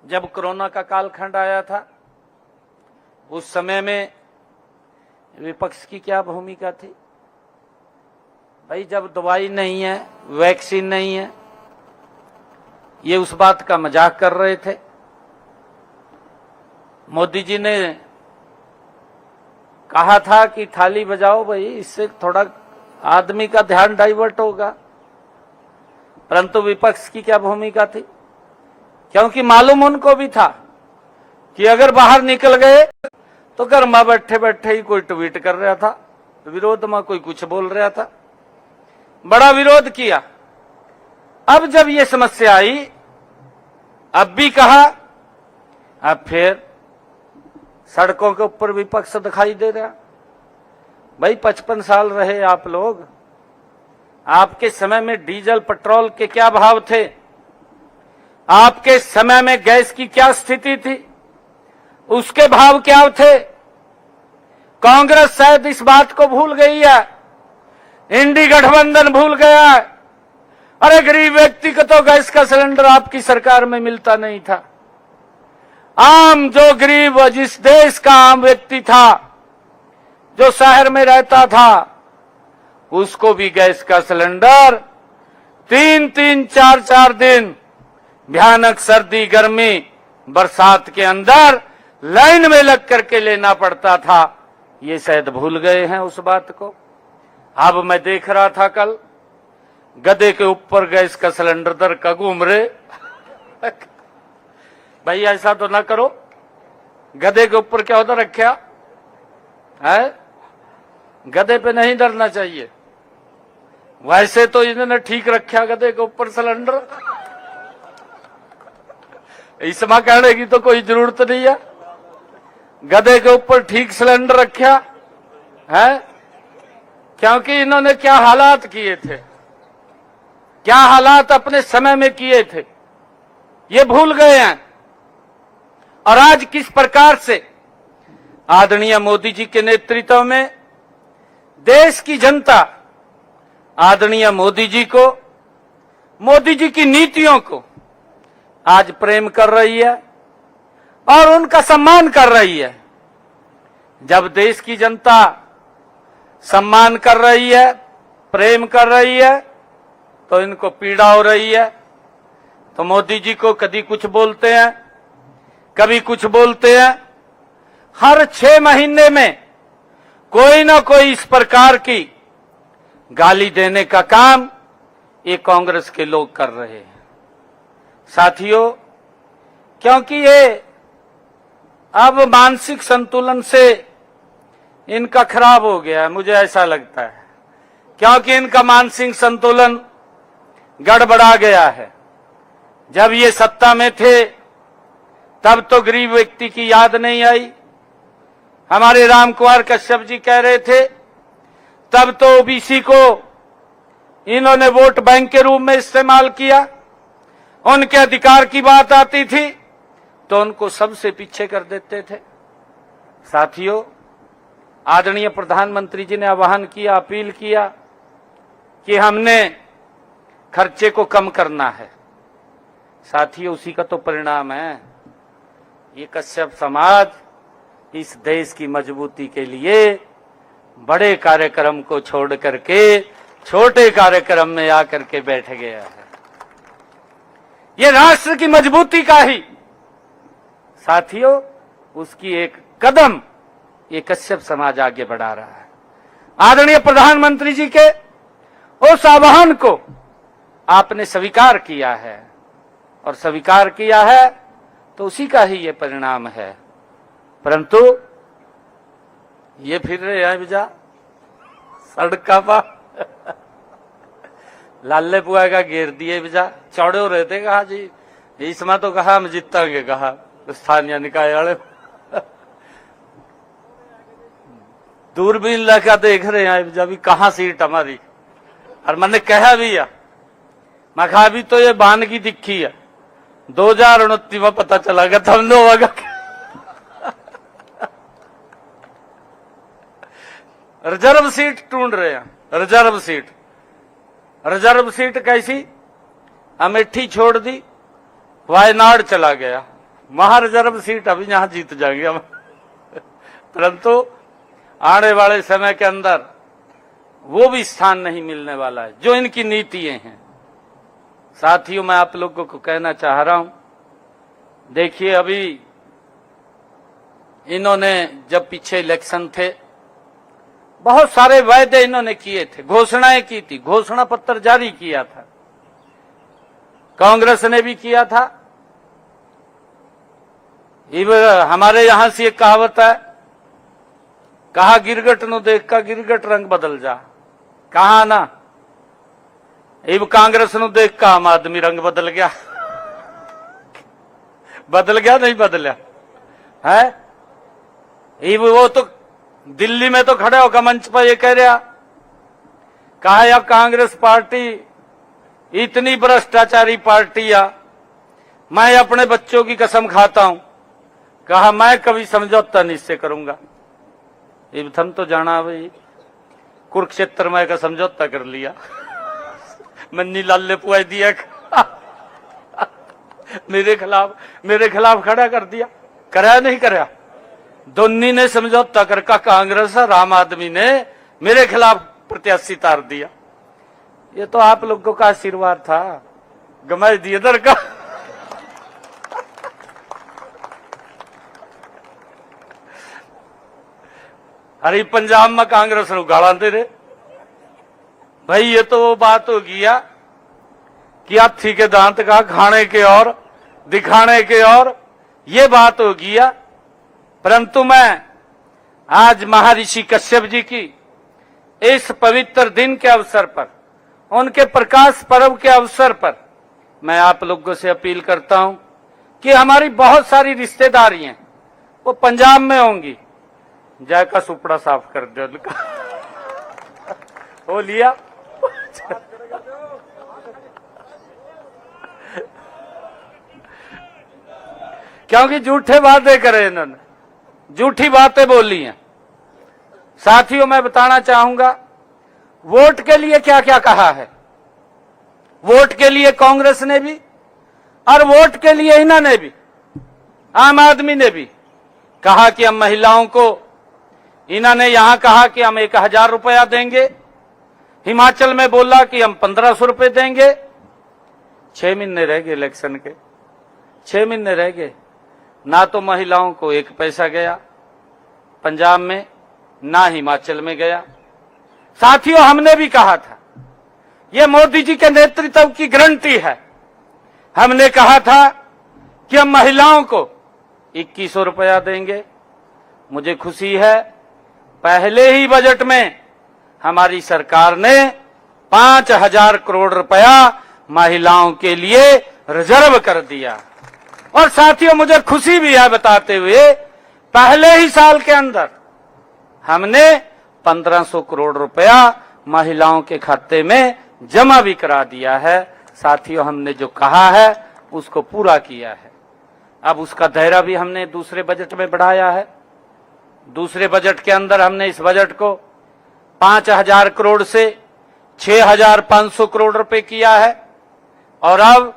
जब कोरोना का कालखंड आया था उस समय में विपक्ष की क्या भूमिका थी? भाई जब दवाई नहीं है, वैक्सीन नहीं है, ये उस बात का मजाक कर रहे थे। मोदी जी ने कहा था कि थाली बजाओ भाई, इससे थोड़ा आदमी का ध्यान डाइवर्ट होगा। परंतु विपक्ष की क्या भूमिका थी? क्योंकि मालूम उनको भी था कि अगर बाहर निकल गए तो घर में बैठे बैठे ही कोई ट्वीट कर रहा था, विरोध में कोई कुछ बोल रहा था, बड़ा विरोध किया। अब जब ये समस्या आई, अब भी कहा, अब फिर सड़कों के ऊपर विपक्ष दिखाई दे रहा। भाई 55 साल रहे आप लोग, आपके समय में डीजल पेट्रोल के क्या भाव थे? आपके समय में गैस की क्या स्थिति थी? उसके भाव क्या थे? कांग्रेस शायद इस बात को भूल गई है, इंडी गठबंधन भूल गया है। अरे गरीब व्यक्ति को तो गैस का सिलेंडर आपकी सरकार में मिलता नहीं था। आम जो गरीब, जिस देश का आम व्यक्ति था, जो शहर में रहता था, उसको भी गैस का सिलेंडर 3-3, 4-4 दिन भयानक सर्दी, गर्मी, बरसात के अंदर लाइन में लग करके लेना पड़ता था। ये शायद भूल गए हैं उस बात को। अब मैं देख रहा था कल, गधे के ऊपर गैस का सिलेंडर दर का घूम रहे। भाई ऐसा तो ना करो, गधे के ऊपर क्या होता रखा है? गधे पे नहीं डरना चाहिए। वैसे तो इन्होंने ठीक रखा गधे के ऊपर सिलेंडर, इसमें कहने की तो कोई जरूरत नहीं है। गधे के ऊपर ठीक सिलेंडर रखा है, क्योंकि इन्होंने क्या हालात किए थे, क्या हालात अपने समय में किए थे, ये भूल गए हैं। और आज किस प्रकार से आदरणीय मोदी जी के नेतृत्व में देश की जनता आदरणीय मोदी जी को, मोदी जी की नीतियों को आज प्रेम कर रही है और उनका सम्मान कर रही है। जब देश की जनता सम्मान कर रही है, प्रेम कर रही है, तो इनको पीड़ा हो रही है। तो मोदी जी को कभी कुछ बोलते हैं, कभी कुछ बोलते हैं। हर 6 महीने में कोई ना कोई इस प्रकार की गाली देने का काम ये कांग्रेस के लोग कर रहे हैं। साथियों, क्योंकि ये अब मानसिक संतुलन से इनका खराब हो गया है, मुझे ऐसा लगता है, क्योंकि इनका मानसिक संतुलन गड़बड़ा गया है। जब ये सत्ता में थे तब तो गरीब व्यक्ति की याद नहीं आई। हमारे राम कुमार कश्यप जी कह रहे थे, तब तो ओबीसी को इन्होंने वोट बैंक के रूप में इस्तेमाल किया। उनके अधिकार की बात आती थी तो उनको सबसे पीछे कर देते थे। साथियों, आदरणीय प्रधानमंत्री जी ने आह्वान किया, अपील किया कि हमने खर्चे को कम करना है। साथियों, उसी का तो परिणाम है ये कश्यप समाज इस देश की मजबूती के लिए बड़े कार्यक्रम को छोड़ करके छोटे कार्यक्रम में आकर के बैठ गया है। ये राष्ट्र की मजबूती का ही, साथियों, उसकी एक कदम ये कश्यप समाज आगे बढ़ा रहा है। आदरणीय प्रधानमंत्री जी के उस आह्वान को आपने स्वीकार किया है, और स्वीकार किया है तो उसी का ही ये परिणाम है। परंतु ये फिर रहे हैं बिजा सड़का पा लाले पुआ का घेर दिए बिजा, चौड़े हो रहे थे। कहा जी इसमें तो कहा हम जीतेंगे, कहा स्थानीय निकाय वाले दूरबीन लगा देख रहे हैं बिजा भी कहां सीट हमारी। और मैंने कहा भी है, मैं कहा भी तो ये बान की दिखी है, 2029 में पता चला गया तब नो होगा। रिजर्व सीट ढूंढ रहे हैं, रिजर्व सीट। रिजर्व सीट कैसी? अमेठी छोड़ दी, वायनाड चला गया, महारिजर्व सीट अभी यहां जीत जाएंगे हम, परंतु आने वाले समय के अंदर वो भी स्थान नहीं मिलने वाला है जो इनकी नीतियां हैं। साथियों, मैं आप लोगों को कहना चाह रहा हूं, देखिए अभी इन्होंने जब पीछे इलेक्शन थे बहुत सारे वायदे इन्होंने किए थे, घोषणाएं की थी, घोषणा पत्र जारी किया था, कांग्रेस ने भी किया था। हमारे यहां से एक कहावत है, कहा गिरगट नु देख का गिरगट रंग बदल जा, कहा ना इब कांग्रेस नु देख का आम आदमी रंग बदल गया। बदल गया नहीं बदलिया है? इब वो तो दिल्ली में तो खड़े होकर मंच पर ये कह रहा, कहा या कांग्रेस पार्टी इतनी भ्रष्टाचारी पार्टी या मैं अपने बच्चों की कसम खाता हूं, कहा मैं कभी समझौता नहीं इससे करूंगा। इब थम तो जाना भाई कुरुक्षेत्र में का समझौता कर लिया, मन्नी लाल ने पुआई दिया मेरे खिलाफ खड़ा कर दिया, कराया नहीं कराया? दोन्नी ने समझौता करके कांग्रेस और आम आदमी ने मेरे खिलाफ प्रत्याशी तार दिया। ये तो आप लोगों का आशीर्वाद था, गमाई दिए दर का। अरे पंजाब में कांग्रेस को गाला दे रहे भाई, ये तो वो बात हो गया कि हाथी के दांत का खाने के और दिखाने के और, ये बात हो गया। परंतु मैं आज महर्षि कश्यप जी की इस पवित्र दिन के अवसर पर, उनके प्रकाश पर्व के अवसर पर मैं आप लोगों से अपील करता हूं कि हमारी बहुत सारी रिश्तेदारियां वो पंजाब में होंगी, जायका सुपड़ा साफ कर दे उनका। वो लिया क्योंकि झूठे वादे करे इन्होंने, झूठी बातें बोली हैं। साथियों, मैं बताना चाहूंगा वोट के लिए क्या क्या कहा है। वोट के लिए कांग्रेस ने भी और वोट के लिए इन्होंने भी, आम आदमी ने भी कहा कि हम महिलाओं को, इन्होंने यहां कहा कि हम 1000 रुपया देंगे, हिमाचल में बोला कि हम 1500 रुपए देंगे। 6 महीने रह गए इलेक्शन के, 6 महीने रह गए, ना तो महिलाओं को 1 पैसा गया पंजाब में, ना हिमाचल में गया। साथियों, हमने भी कहा था ये मोदी जी के नेतृत्व की गारंटी है। हमने कहा था कि हम महिलाओं को 2100 रुपया देंगे। मुझे खुशी है पहले ही बजट में हमारी सरकार ने 5000 करोड़ रुपया महिलाओं के लिए रिजर्व कर दिया। और साथियों, मुझे खुशी भी है बताते हुए पहले ही साल के अंदर हमने 1500 करोड़ रुपया महिलाओं के खाते में जमा भी करा दिया है। साथियों, हमने जो कहा है उसको पूरा किया है। अब उसका दायरा भी हमने दूसरे बजट में बढ़ाया है। दूसरे बजट के अंदर हमने इस बजट को 5000 करोड़ से 6500 करोड़ रुपए किया है। और अब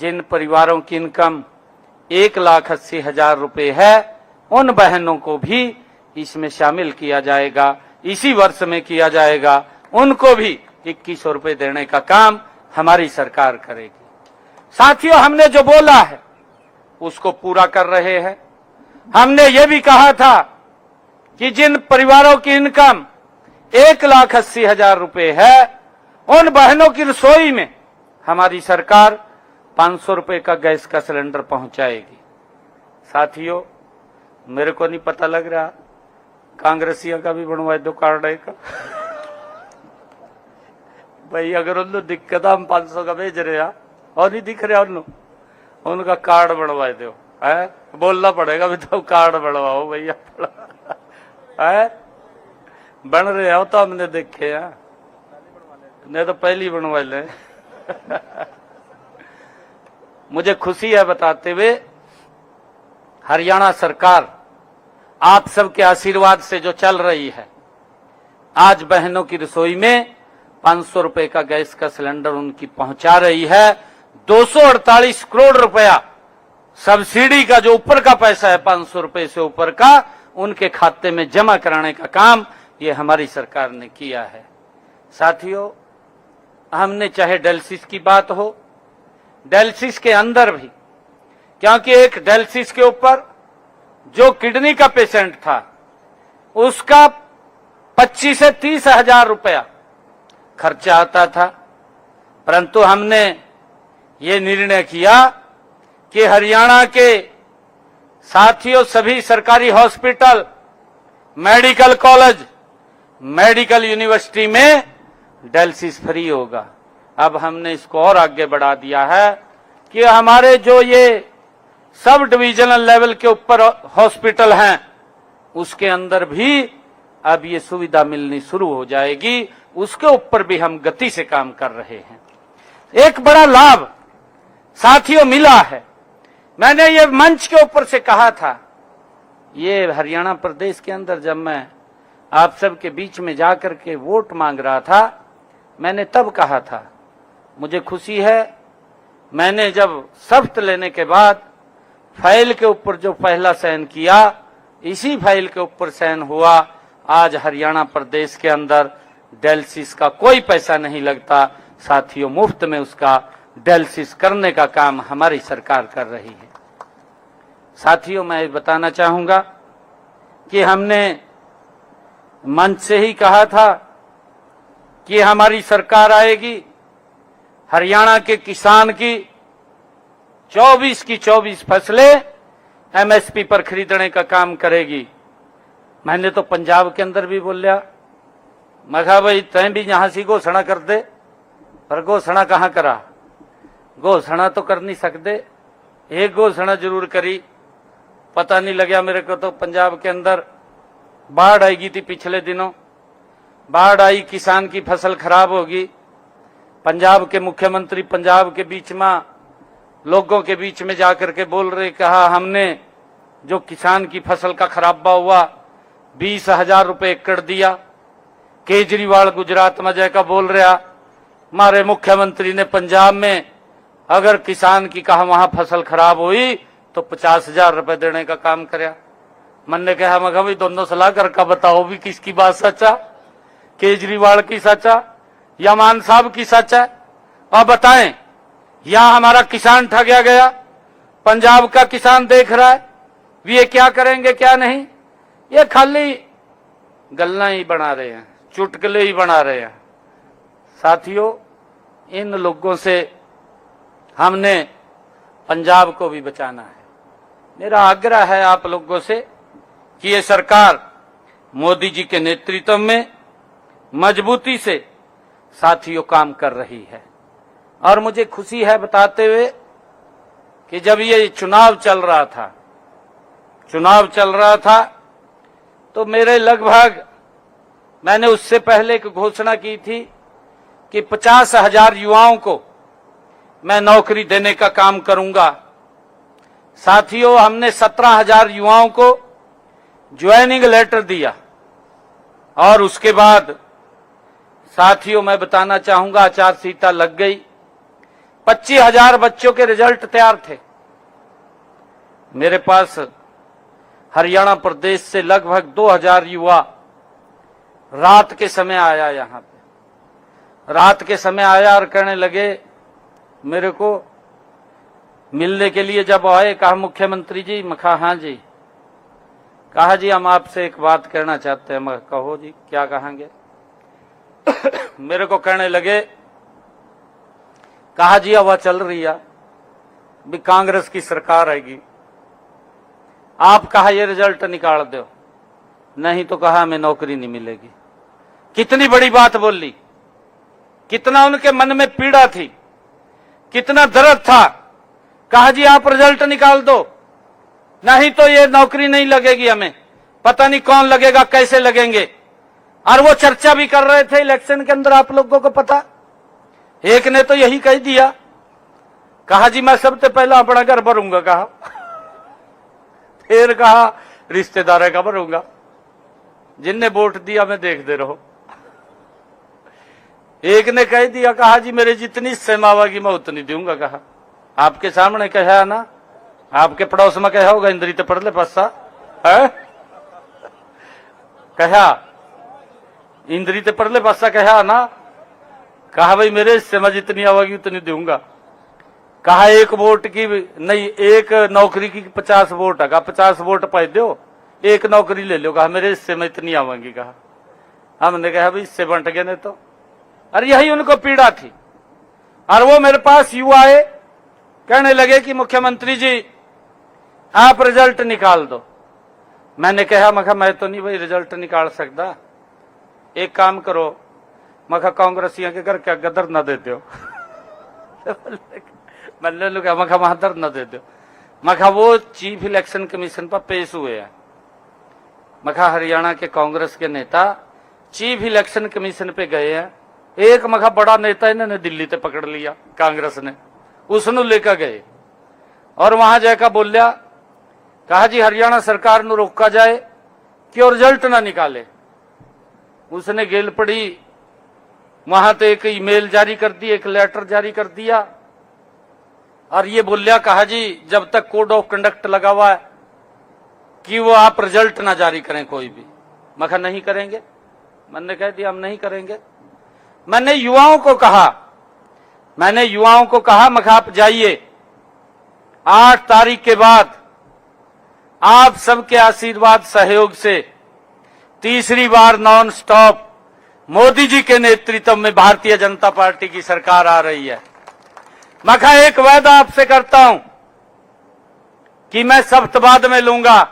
जिन परिवारों की इनकम 1,80,000 रुपए है, उन बहनों को भी इसमें शामिल किया जाएगा, इसी वर्ष में किया जाएगा। उनको भी 2100 रुपए देने का काम हमारी सरकार करेगी। साथियों, हमने जो बोला है उसको पूरा कर रहे हैं। हमने ये भी कहा था कि जिन परिवारों की इनकम 1,80,000 रुपए है, उन बहनों की रसोई में हमारी सरकार 500 रुपए का गैस का सिलेंडर पहुंचाएगी। साथियों, मेरे को नहीं पता लग रहा, कांग्रेसियों का भी बनवाए दो कार्ड एक भाई। अगर उन दिक्कत हम 500 का भेज रहे हैं और नहीं दिख रहा उनका कार्ड बनवाए दो है। बोलना पड़ेगा भी तो कार्ड बनवाओ भैया है। बन रहे हो तो हमने देखे हैं, नहीं तो पहली बनवा ले। मुझे खुशी है बताते हुए हरियाणा सरकार आप सबके आशीर्वाद से जो चल रही है, आज बहनों की रसोई में 500 रुपए का गैस का सिलेंडर उनकी पहुंचा रही है। 248 करोड़ रुपया सब्सिडी का जो ऊपर का पैसा है 500 रुपए से ऊपर का, उनके खाते में जमा कराने का काम ये हमारी सरकार ने किया है। साथियों, हमने चाहे डायलिसिस की बात हो, डायलिसिस के अंदर भी, क्योंकि एक डायलिसिस के ऊपर जो किडनी का पेशेंट था उसका 25 से 30 हजार रुपया खर्चा आता था, परंतु हमने ये निर्णय किया कि हरियाणा के साथियों सभी सरकारी hospital, medical college, medical university में डायलिसिस फ्री होगा। अब हमने इसको और आगे बढ़ा दिया है कि हमारे जो ये सब डिविजनल लेवल के ऊपर हॉस्पिटल हैं उसके अंदर भी अब ये सुविधा मिलनी शुरू हो जाएगी। उसके ऊपर भी हम गति से काम कर रहे हैं। एक बड़ा लाभ साथियों मिला है, मैंने ये मंच के ऊपर से कहा था, ये हरियाणा प्रदेश के अंदर जब मैं आप सबके बीच में जाकर के वोट मांग रहा था, मैंने तब कहा था, मुझे खुशी है मैंने जब शपथ लेने के बाद फाइल के ऊपर जो पहला साइन किया, इसी फाइल के ऊपर साइन हुआ। आज हरियाणा प्रदेश के अंदर डायलिसिस का कोई पैसा नहीं लगता। साथियों, मुफ्त में उसका डायलिसिस करने का काम हमारी सरकार कर रही है। साथियों, मैं बताना चाहूंगा कि हमने मंच से ही कहा था कि हमारी सरकार आएगी, हरियाणा के किसान की 24 की 24 फसलें एमएसपी पर खरीदने का काम करेगी। मैंने तो पंजाब के अंदर भी बोल लिया, मैं कहा भाई तय भी यहां से घोषणा कर दे, पर घोषणा कहां करा, घोषणा तो कर नहीं सकते। एक घोषणा जरूर करी, पता नहीं लगा मेरे को तो पंजाब के अंदर बाढ़ आएगी थी पिछले दिनों, बाढ़ आई, किसान की फसल खराब होगी। पंजाब के मुख्यमंत्री पंजाब के बीच में लोगों के बीच में जाकर के बोल रहे, कहा हमने जो किसान की फसल का खराबा हुआ 20,000 रुपए एकड़ दिया। केजरीवाल गुजरात में जाकर बोल रहा, हमारे मुख्यमंत्री ने पंजाब में अगर किसान की कहा वहां फसल खराब हुई तो 50,000 रुपए देने का काम कराया। मन ने कहा मैं भाई दोनों सलाह करके बताओ भी किसकी बात सच्चा, केजरीवाल की सच्चा या मान साहब की सच्चा है। अब बताएं, यहां हमारा किसान ठगया गया, पंजाब का किसान देख रहा है, ये क्या करेंगे क्या नहीं, ये खाली गल्ला ही बना रहे हैं, चुटकुले ही बना रहे हैं। साथियों, इन लोगों से हमने पंजाब को भी बचाना है। मेरा आग्रह है आप लोगों से कि ये सरकार मोदी जी के नेतृत्व में मजबूती से साथियों काम कर रही है। और मुझे खुशी है बताते हुए कि जब ये चुनाव चल रहा था तो मेरे लगभग, मैंने उससे पहले एक घोषणा की थी कि 50,000 युवाओं को मैं नौकरी देने का काम करूंगा। साथियों, हमने 17,000 युवाओं को ज्वाइनिंग लेटर दिया और उसके बाद साथियों मैं बताना चाहूंगा आचार संहिता लग गई। 25,000 बच्चों के रिजल्ट तैयार थे। मेरे पास हरियाणा प्रदेश से लगभग 2,000 युवा रात के समय आया, यहां पे रात के समय आया और कहने लगे मेरे को मिलने के लिए। जब आए कहा मुख्यमंत्री जी, मैं कहा हाँ जी, कहा जी हम आपसे एक बात कहना चाहते हैं। मैं कहो जी क्या कहेंगे। मेरे को कहने लगे, कहा जी हवा चल रही है, भी कांग्रेस की सरकार आएगी, आप कहा ये रिजल्ट निकाल दो, नहीं तो कहा हमें नौकरी नहीं मिलेगी। कितनी बड़ी बात बोल ली, कितना उनके मन में पीड़ा थी, कितना दर्द था। कहा जी आप रिजल्ट निकाल दो, नहीं तो ये नौकरी नहीं लगेगी, हमें पता नहीं कौन लगेगा, कैसे लगेंगे। और वो चर्चा भी कर रहे थे इलेक्शन के अंदर, आप लोगों को पता। एक ने तो यही कह दिया, कहा जी मैं सबसे पहला अपना घर भरूंगा, कहा फिर कहा रिश्तेदार का भरूंगा, जिनने वोट दिया मैं देखते रहो। एक ने कह दिया, कहा जी मेरे जितनी हिस्से मांगेगी मैं उतनी दूंगा। कहा आपके सामने कहा ना, आपके पड़ोस में कहा होगा इंद्री तो पढ़ ले पासा है, कहा इंद्री तो पढ़ ले पासा कहा ना, कहा भाई मेरे हिस्से में जितनी आवेगी उतनी दूंगा। कहा एक वोट की नहीं, एक नौकरी की 50 वोट है, कहा 50 वोट पाई दो, एक नौकरी ले लो, कहा मेरे हिस्से में इतनी आवेंगी। कहा हमने कहा भाई इससे बंट गए नहीं तो। अरे यही उनको पीड़ा थी। और वो मेरे पास युवा आए, कहने लगे कि मुख्यमंत्री जी आप रिजल्ट निकाल दो। मैंने कहा मैं तो नहीं भाई रिजल्ट निकाल सकता, एक काम करो कांग्रेसियों के घर क्या गदर न दे दो। मैंने लोग वहां दर न दे दो। वो चीफ इलेक्शन कमीशन पर पेश हुए हैं। हरियाणा के कांग्रेस के नेता चीफ इलेक्शन कमीशन पे गए हैं। एक बड़ा नेता इन्होंने दिल्ली से पकड़ लिया कांग्रेस ने, उसनु लेकर गए और वहां जाकर बोलिया, कहा जी हरियाणा सरकार ਨੂੰ रोका जाए कि वो रिजल्ट ना निकाले। उसने गेल पड़ी, वहां तो एक ईमेल जारी कर दी, एक लेटर जारी कर दिया और ये बोलिया, कहा जी जब तक कोड ऑफ कंडक्ट लगा हुआ है कि वो आप रिजल्ट ना जारी करें कोई भी। नहीं करेंगे। मैंने कह दिया हम नहीं करेंगे। मैंने युवाओं को कहा आप जाइए, 8 तारीख के बाद आप सबके आशीर्वाद सहयोग से तीसरी बार नॉन स्टॉप मोदी जी के नेतृत्व में भारतीय जनता पार्टी की सरकार आ रही है। एक वादा आपसे करता हूं कि मैं सख्त बाद में लूंगा,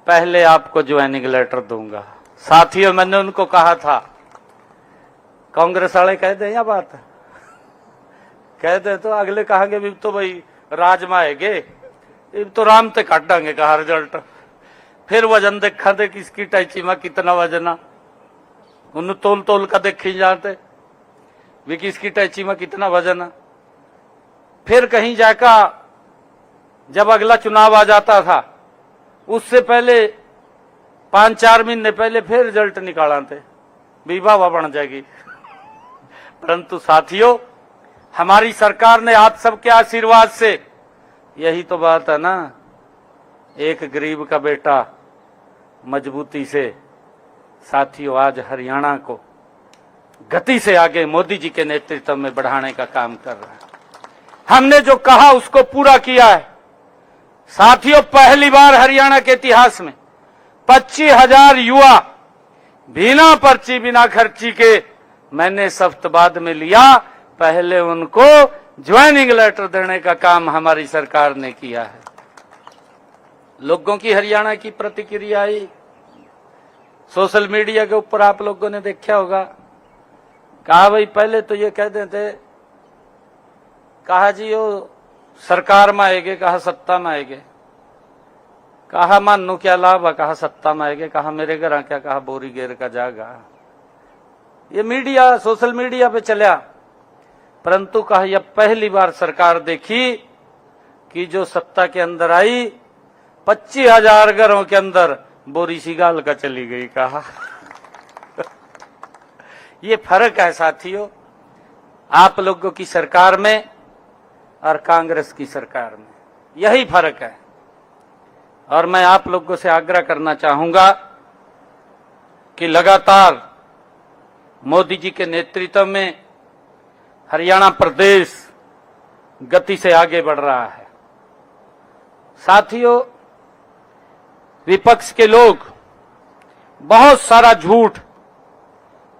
पहले आपको ज्वाइनिंग लेटर दूंगा। साथियों मैंने उनको कहा था, कांग्रेस वाले कह दे या बात कह दे तो अगले कहेंगे भी तो भाई राजमा है तो राम ते काट डांगे कहा रिजल्ट। फिर वजन देखा दे किसकी टैची में कितना वजना, उन तोल तोल का देखी जाते भी किसकी टैची में कितना वजन है। फिर कहीं जाकर जब अगला चुनाव आ जाता था उससे पहले 5-4 महीने पहले फिर रिजल्ट निकाला थे, विवाह बन जाएगी। परंतु साथियों हमारी सरकार ने आप सबके आशीर्वाद से, यही तो बात है ना, एक गरीब का बेटा मजबूती से साथियों आज हरियाणा को गति से आगे मोदी जी के नेतृत्व में बढ़ाने का काम कर रहा है। हमने जो कहा उसको पूरा किया है। साथियों पहली बार हरियाणा के इतिहास में 25,000 युवा बिना पर्ची बिना खर्ची के मैंने सख्त बाद में लिया, पहले उनको ज्वाइनिंग लेटर देने का काम हमारी सरकार ने किया है। लोगों की हरियाणा की प्रतिक्रिया आई, सोशल मीडिया के ऊपर आप लोगों ने देखा होगा। कहा भाई पहले तो ये कहते थे, कहा जी वो सरकार में आएगे, कहा सत्ता में आएगे, कहा मानो क्या लाभ है, कहा सत्ता में आएगे, कहा मेरे घर क्या, कहा बोरी गेर का जागा। ये मीडिया सोशल मीडिया पे चला, परंतु कहा यह पहली बार सरकार देखी कि जो सत्ता के अंदर आई 25,000 घरों के अंदर बोरी सी गाल का चली गई। कहा ये फर्क है साथियों आप लोगों की सरकार में और कांग्रेस की सरकार में, यही फर्क है। और मैं आप लोगों से आग्रह करना चाहूंगा कि लगातार मोदी जी के नेतृत्व में हरियाणा प्रदेश गति से आगे बढ़ रहा है। साथियों विपक्ष के लोग बहुत सारा झूठ,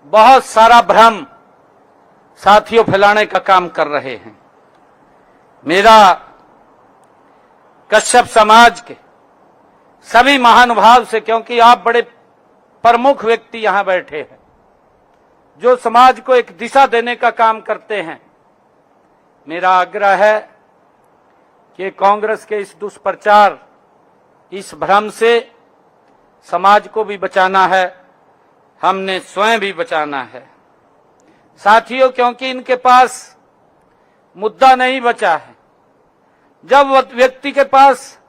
बहुत सारा भ्रम साथियों फैलाने का काम कर रहे हैं। मेरा कश्यप समाज के सभी महानुभाव से, क्योंकि आप बड़े प्रमुख व्यक्ति यहां बैठे हैं जो समाज को एक दिशा देने का काम करते हैं, मेरा आग्रह है कि कांग्रेस के इस दुष्प्रचार, इस भ्रम से समाज को भी बचाना है, हमने स्वयं भी बचाना है साथियों, क्योंकि इनके पास मुद्दा नहीं बचा है। जब व्यक्ति के पास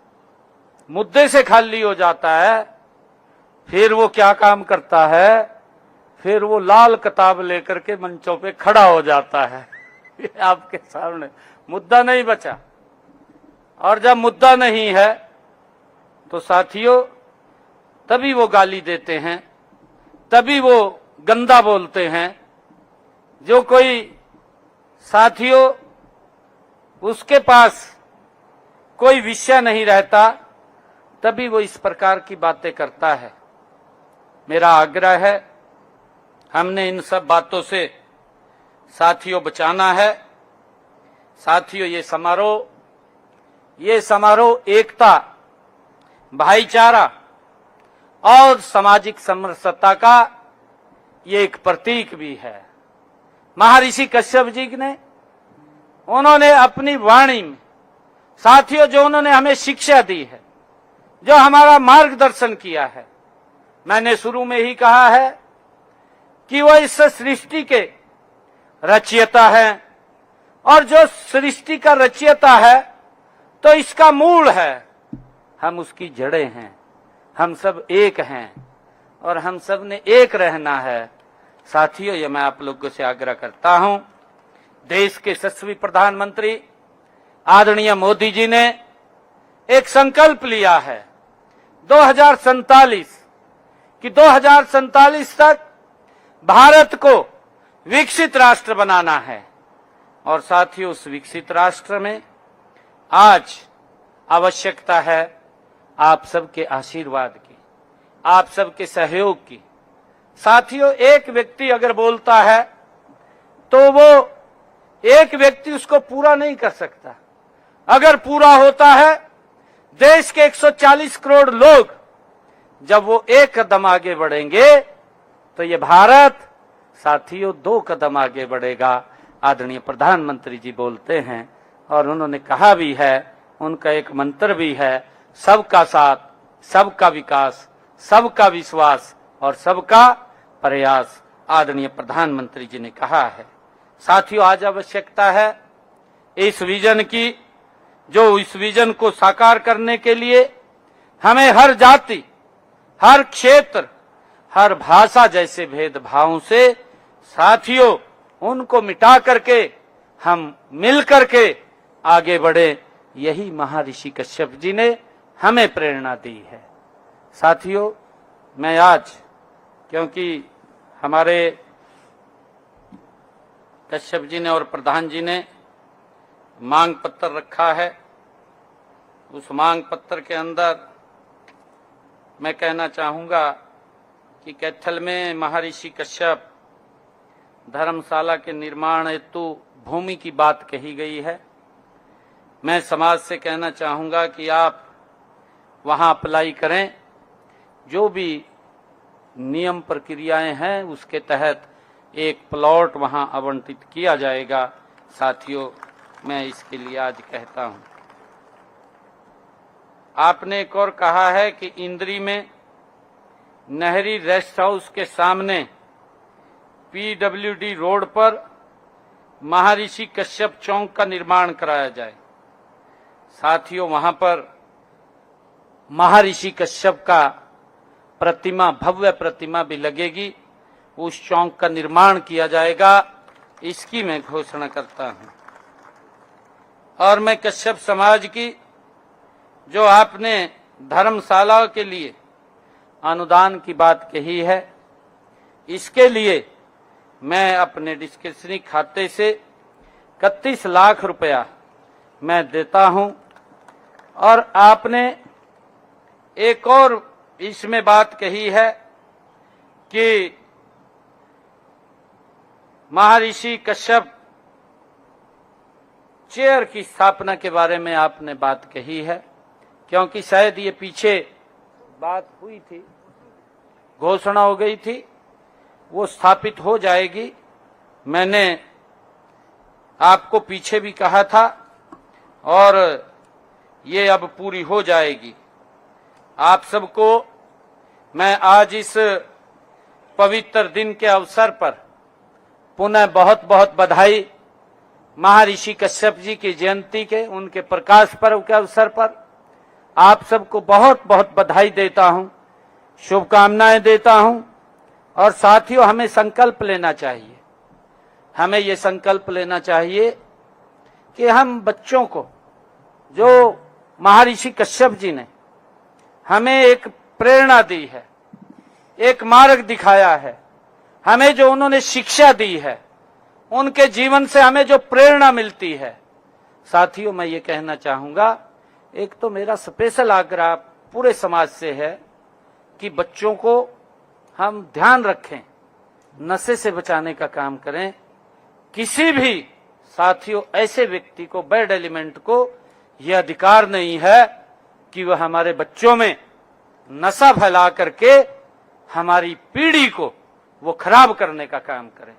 मुद्दे से खाली हो जाता है फिर वो क्या काम करता है, फिर वो लाल किताब लेकर के मंचों पे खड़ा हो जाता है। आपके सामने मुद्दा नहीं बचा। और जब मुद्दा नहीं है तो साथियों तभी वो गाली देते हैं, तभी वो गंदा बोलते हैं। जो कोई साथियों उसके पास कोई विषय नहीं रहता तभी वो इस प्रकार की बातें करता है। मेरा आग्रह है, हमने इन सब बातों से साथियों बचाना है। साथियों ये समारोह एकता, भाईचारा और सामाजिक समरसता का ये एक प्रतीक भी है। महर्षि कश्यप जी ने उन्होंने अपनी वाणी में साथियों जो उन्होंने हमें शिक्षा दी है, जो हमारा मार्गदर्शन किया है, मैंने शुरू में ही कहा है कि वो इस सृष्टि के रचयिता है और जो सृष्टि का रचयिता है तो इसका मूल है, हम उसकी जड़ें हैं, हम सब एक हैं और हम सब ने एक रहना है। साथियों ये मैं आप लोगों से आग्रह करता हूं। देश के यशस्वी प्रधानमंत्री आदरणीय मोदी जी ने एक संकल्प लिया है 2047 कि 2047 तक भारत को विकसित राष्ट्र बनाना है। और साथियों उस विकसित राष्ट्र में आज आवश्यकता है आप सबके आशीर्वाद की, आप सबके सहयोग की। साथियों एक व्यक्ति अगर बोलता है तो वो एक व्यक्ति उसको पूरा नहीं कर सकता। अगर पूरा होता है देश के 140 करोड़ लोग जब वो एक कदम आगे बढ़ेंगे तो ये भारत साथियों 2 कदम आगे बढ़ेगा। आदरणीय प्रधानमंत्री जी बोलते हैं और उन्होंने कहा भी है, उनका एक मंत्र भी है, सबका साथ, सबका विकास, सबका विश्वास और सबका प्रयास। आदरणीय प्रधानमंत्री जी ने कहा है। साथियों आज आवश्यकता है इस विजन की, जो इस विजन को साकार करने के लिए हमें हर जाति, हर क्षेत्र, हर भाषा जैसे भेदभावों से साथियों उनको मिटा करके हम मिल करके आगे बढ़े। यही महर्षि कश्यप जी ने हमें प्रेरणा दी है। साथियों मैं आज, क्योंकि हमारे कश्यप जी ने और प्रधान जी ने मांग पत्र रखा है, उस मांग पत्र के अंदर मैं कहना चाहूंगा कि कैथल में महर्षि कश्यप धर्मशाला के निर्माण हेतु भूमि की बात कही गई है। मैं समाज से कहना चाहूंगा कि आप वहां अप्लाई करें, जो भी नियम प्रक्रियाएं हैं उसके तहत एक प्लॉट वहां आवंटित किया जाएगा। साथियों मैं इसके लिए आज कहता हूं। आपने एक और कहा है कि इंद्री में नहरी रेस्ट हाउस के सामने पीडब्ल्यूडी रोड पर महर्षि कश्यप चौक का निर्माण कराया जाए। साथियों वहां पर महर्षि कश्यप का प्रतिमा, भव्य प्रतिमा भी लगेगी, उस चौक का निर्माण किया जाएगा, इसकी मैं घोषणा करता हूं। और मैं कश्यप समाज की जो आपने धर्मशाला के लिए अनुदान की बात कही है, इसके लिए मैं अपने डिस्क्रिप्शनरी खाते से 31 लाख रुपया मैं देता हूं। और आपने एक और इसमें बात कही है कि महर्षि कश्यप चेयर की स्थापना के बारे में आपने बात कही है, क्योंकि शायद ये पीछे बात हुई थी, घोषणा हो गई थी, वो स्थापित हो जाएगी। मैंने आपको पीछे भी कहा था और ये अब पूरी हो जाएगी। आप सबको मैं आज इस पवित्र दिन के अवसर पर पुनः बहुत बहुत बधाई। महर्षि कश्यप जी की जयंती के, उनके प्रकाश पर्व के अवसर पर आप सबको बहुत बहुत बधाई देता हूं, शुभकामनाएं देता हूं। और साथियों हमें संकल्प लेना चाहिए, हमें ये संकल्प लेना चाहिए कि हम बच्चों को, जो महर्षि कश्यप जी ने हमें एक प्रेरणा दी है, एक मार्ग दिखाया है। हमें जो उन्होंने शिक्षा दी है, उनके जीवन से हमें जो प्रेरणा मिलती है, साथियों मैं ये कहना चाहूंगा, एक तो मेरा स्पेशल आग्रह पूरे समाज से है कि बच्चों को हम ध्यान रखें, नशे से बचाने का काम करें। किसी भी साथियों ऐसे व्यक्ति को, बैड एलिमेंट को यह अधिकार नहीं है कि वह हमारे बच्चों में नशा फैला करके हमारी पीढ़ी को वो खराब करने का काम करे।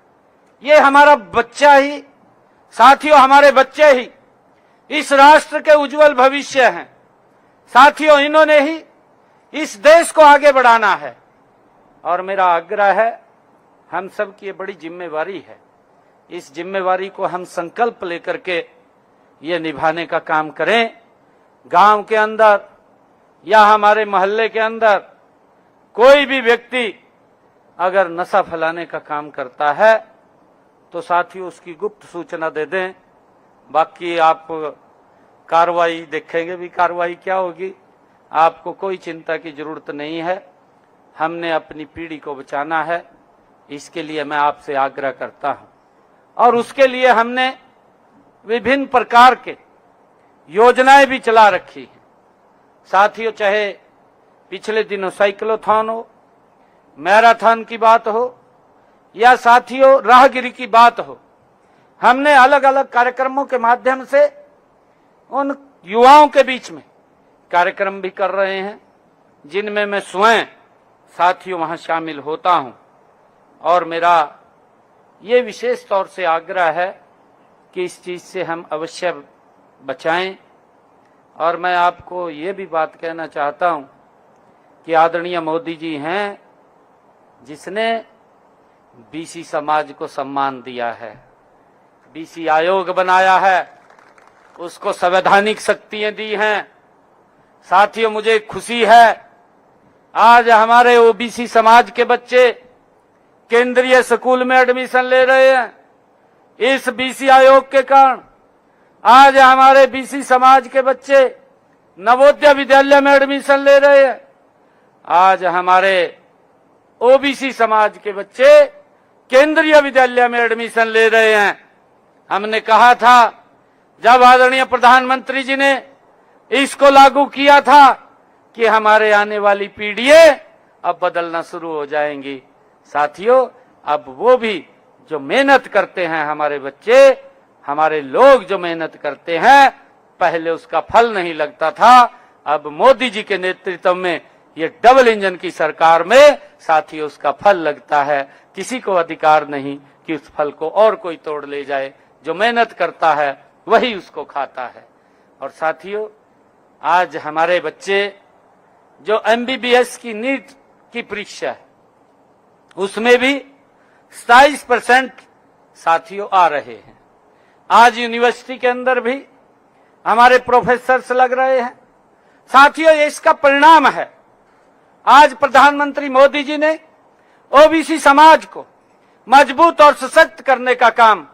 ये हमारा बच्चा ही, साथियों हमारे बच्चे ही इस राष्ट्र के उज्जवल भविष्य हैं। साथियों इन्होंने ही इस देश को आगे बढ़ाना है और मेरा आग्रह है, हम सब की ये बड़ी जिम्मेवारी है। इस जिम्मेवारी को हम संकल्प लेकर के ये निभाने का काम करें। गांव के अंदर या हमारे मोहल्ले के अंदर कोई भी व्यक्ति अगर नशा फैलाने का काम करता है तो साथियों उसकी गुप्त सूचना दे दें। बाकी आप कार्रवाई देखेंगे भी, कार्रवाई क्या होगी, आपको कोई चिंता की जरूरत नहीं है। हमने अपनी पीढ़ी को बचाना है, इसके लिए मैं आपसे आग्रह करता हूं। और उसके लिए हमने विभिन्न प्रकार के योजनाएं भी चला रखी हैं। साथियों चाहे पिछले दिनों साइक्लोथॉन हो, मैराथन की बात हो या साथियों राहगिरी की बात हो, हमने अलग अलग कार्यक्रमों के माध्यम से उन युवाओं के बीच में कार्यक्रम भी कर रहे हैं, जिनमें मैं स्वयं साथियों वहां शामिल होता हूं। और मेरा ये विशेष तौर से आग्रह है कि इस चीज से हम अवश्य बचाएं। और मैं आपको ये भी बात कहना चाहता हूं कि आदरणीय मोदी जी हैं जिसने बीसी समाज को सम्मान दिया है, बीसी आयोग बनाया है, उसको संवैधानिक शक्तियां दी हैं। साथियों मुझे खुशी है आज हमारे ओबीसी समाज के बच्चे केंद्रीय स्कूल में एडमिशन ले रहे हैं। इस बीसी आयोग के कारण आज हमारे बीसी समाज के बच्चे नवोदय विद्यालय में एडमिशन ले रहे हैं। आज हमारे ओबीसी समाज के बच्चे केंद्रीय विद्यालय में एडमिशन ले रहे हैं। हमने कहा था जब आदरणीय प्रधानमंत्री जी ने इसको लागू किया था कि हमारे आने वाली पीढ़ियां अब बदलना शुरू हो जाएंगी। साथियों अब वो भी जो मेहनत करते हैं, हमारे बच्चे, हमारे लोग जो मेहनत करते हैं, पहले उसका फल नहीं लगता था। अब मोदी जी के नेतृत्व में ये डबल इंजन की सरकार में साथियों उसका फल लगता है। किसी को अधिकार नहीं कि उस फल को और कोई तोड़ ले जाए। जो मेहनत करता है वही उसको खाता है। और साथियों आज हमारे बच्चे जो एमबीबीएस की नीट की परीक्षा है उसमें भी 27% साथियों आ रहे हैं। आज यूनिवर्सिटी के अंदर भी हमारे प्रोफेसर्स लग रहे हैं। साथियों ये इसका परिणाम है। आज प्रधानमंत्री मोदी जी ने ओबीसी समाज को मजबूत और सशक्त करने का काम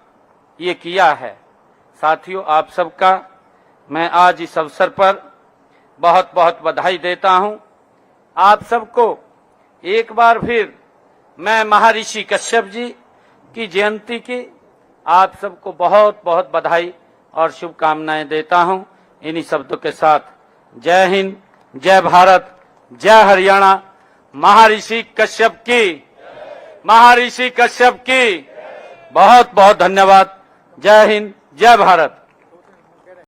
ये किया है। साथियों आप सबका मैं आज इस अवसर पर बहुत बहुत बधाई देता हूं। आप सबको एक बार फिर मैं महर्षि कश्यप जी की जयंती की आप सबको बहुत बहुत बधाई और शुभकामनाएं देता हूं। इन्हीं शब्दों के साथ जय हिंद, जय भारत, जय हरियाणा। महर्षि कश्यप की, महर्षि कश्यप की बहुत बहुत धन्यवाद। जय हिंद, जय भारत।